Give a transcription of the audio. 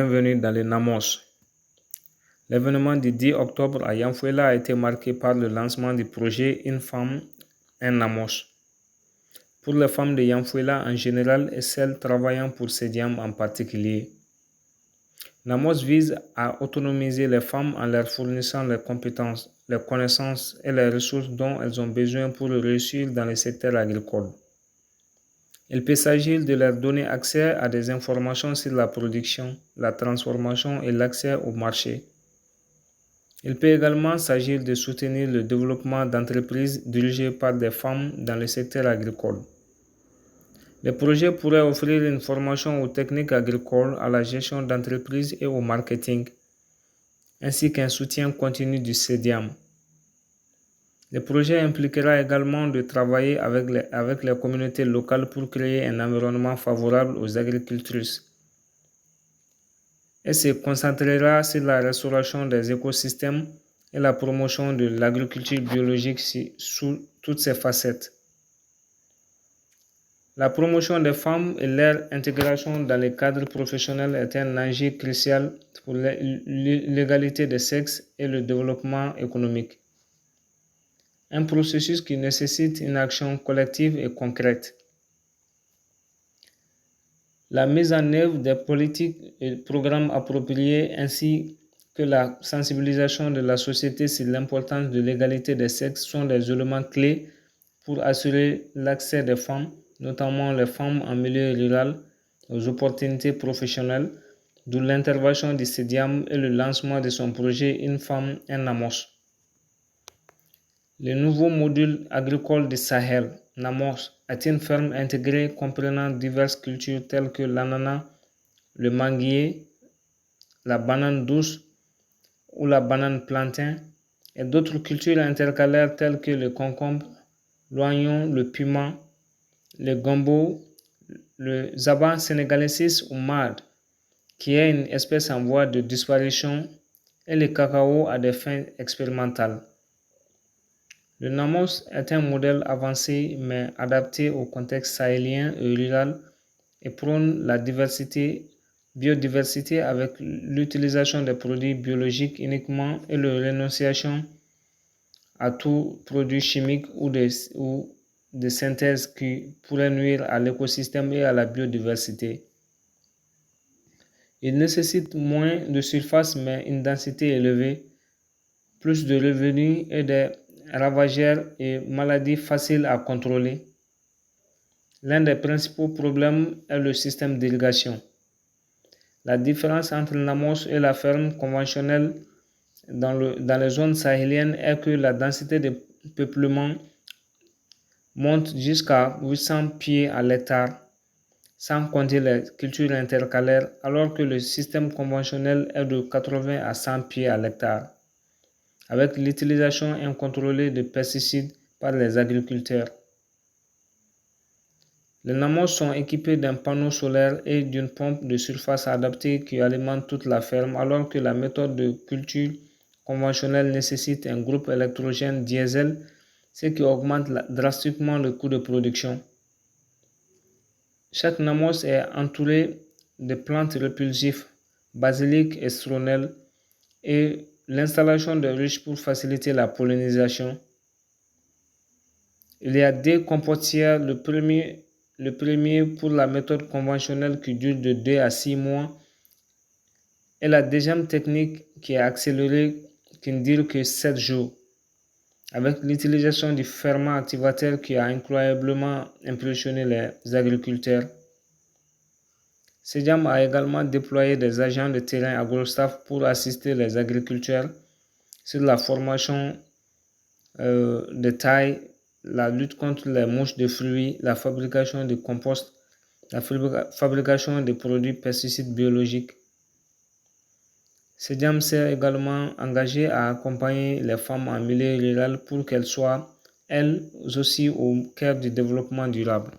bienvenue dans les Namos. L'événement du 10 octobre à Yamfouela a été marqué par le lancement du projet Une femme, un Namos. Pour les femmes de Yamfouela en général et celles travaillant pour Sediam en particulier. Namos vise à autonomiser les femmes en leur fournissant les compétences, les connaissances et les ressources dont elles ont besoin pour réussir dans le secteur agricole. Il peut s'agir de leur donner accès à des informations sur la production, la transformation et l'accès au marché. Il peut également s'agir de soutenir le développement d'entreprises dirigées par des femmes dans le secteur agricole. Les projets pourraient offrir une formation aux techniques agricoles, à la gestion d'entreprises et au marketing, ainsi qu'un soutien continu du CEDIAM. Le projet impliquera également de travailler avec les communautés locales pour créer un environnement favorable aux agricultrices. Et se concentrera sur la restauration des écosystèmes et la promotion de l'agriculture biologique sous toutes ses facettes. La promotion des femmes et leur intégration dans les cadres professionnels est un enjeu crucial pour l'égalité des sexes et le développement économique. Un processus qui nécessite une action collective et concrète. La mise en œuvre des politiques et programmes appropriés ainsi que la sensibilisation de la société sur l'importance de l'égalité des sexes sont des éléments clés pour assurer l'accès des femmes, notamment les femmes en milieu rural, aux opportunités professionnelles, d'où l'intervention du CEDIAM et le lancement de son projet Une femme, un Namos. Le nouveau module agricole du Sahel, Namos, est une ferme intégrée comprenant diverses cultures telles que l'ananas, le manguier, la banane douce ou la banane plantain et d'autres cultures intercalaires telles que le concombre, l'oignon, le piment, le gombo, le zaban sénégalensis ou mad, qui est une espèce en voie de disparition, et le cacao à des fins expérimentales. Le Namos est un modèle avancé mais adapté au contexte sahélien et rural et prône la biodiversité avec l'utilisation des produits biologiques uniquement et la rénonciation à tout produit chimique ou de synthèse qui pourrait nuire à l'écosystème et à la biodiversité. Il nécessite moins de surface mais une densité élevée, plus de revenus et des ravageurs et maladies faciles à contrôler. L'un des principaux problèmes est le système d'irrigation. La différence entre le Namos et la ferme conventionnelle dans les zones sahéliennes est que la densité de peuplement monte jusqu'à 800 pieds à l'hectare, sans compter les cultures intercalaires, alors que le système conventionnel est de 80 à 100 pieds à l'hectare, avec l'utilisation incontrôlée de pesticides par les agriculteurs. Les Namos sont équipés d'un panneau solaire et d'une pompe de surface adaptée qui alimente toute la ferme, alors que la méthode de culture conventionnelle nécessite un groupe électrogène diesel, ce qui augmente drastiquement le coût de production. Chaque Namos est entouré de plantes répulsives, basilic et stronelle, et l'installation de ruches pour faciliter la pollinisation. Il y a deux compostières, le premier pour la méthode conventionnelle qui dure de 2 à 6 mois et la deuxième technique qui est accélérée qui ne dure que 7 jours, avec l'utilisation du ferment activateur qui a incroyablement impressionné les agriculteurs. CEDIAM a également déployé des agents de terrain AgroStaff pour assister les agriculteurs sur la formation de taille, la lutte contre les mouches de fruits, la fabrication de compost, la fabrication de produits pesticides biologiques. CEDIAM s'est également engagé à accompagner les femmes en milieu rural pour qu'elles soient elles aussi au cœur du développement durable.